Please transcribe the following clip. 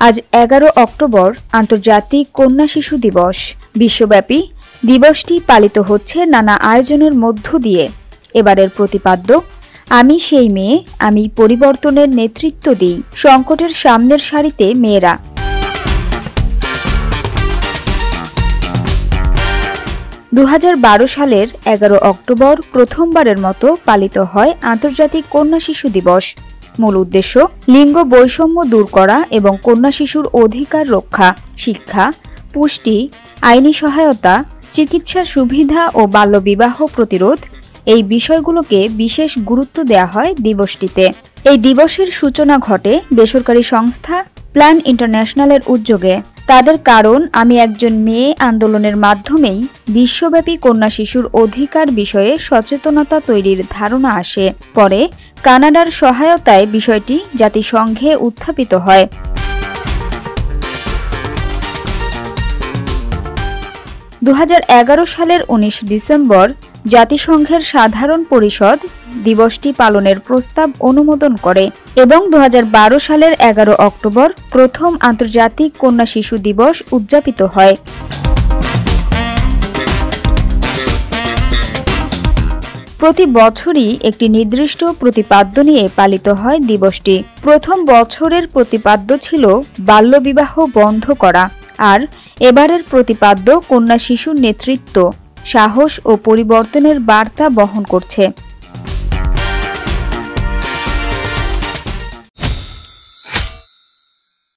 আজ 11 অক্টোবর আন্তর্জাতিক কন্যা শিশু দিবস। বিশ্বব্যাপী দিবসটি পালিত হচ্ছে নানা আয়োজনের মধ্য দিয়ে। এবারের প্রতিপাদ্য আমি সেই মেয়ে, আমি পরিবর্তনের নেতৃত্ব দিই। সংকটের সামনের সারিতে মেয়েরা। 2012 সালের 11 অক্টোবর প্রথমবারের মতো পালিত হয় আন্তর্জাতিক কন্যা শিশু দিবস। মূল উদ্দেশ্য লিঙ্গ বৈষম্য দূর করা এবং কন্যা শিশুর অধিকার রক্ষা, শিক্ষা, পুষ্টি, আইনি সহায়তা, চিকিৎসা সুবিধা ও বাল্যবিবাহ প্রতিরোধ এই বিষয়গুলোকে বিশেষ গুরুত্ব দেওয়া হয় দিবসটিতে। এই দিবসের সূচনা ঘটে বেসরকারি সংস্থা প্ল্যান ইন্টারন্যাশনালের উদ্যোগে। তাদের কারণ আমি একজন মেয়ে আন্দোলনের মাধ্যমেই বিশ্বব্যাপী কন্যা শিশুর অধিকার বিষয়ে সচেতনতা তৈরির ধারণা আসে। পরে কানাডার সহায়তায় বিষয়টি জাতিসংঘে উত্থাপিত হয়। 2011 সালের 19 ডিসেম্বর জাতিসংঘের সাধারণ পরিষদ দিবসটি পালনের প্রস্তাব অনুমোদন করে এবং 2012 সালের 11 অক্টোবর প্রথম আন্তর্জাতিক কন্যা শিশু দিবস উদযাপিত হয়। প্রতি বছরই একটি নির্দিষ্ট প্রতিপাদ্য নিয়ে পালিত হয় দিবসটি। প্রথম বছরের প্রতিপাদ্য ছিল বাল্যবিবাহ বন্ধ করা, আর এবারের প্রতিপাদ্য কন্যা শিশুর নেতৃত্ব, সাহস ও পরিবর্তনের বার্তা বহন করছে।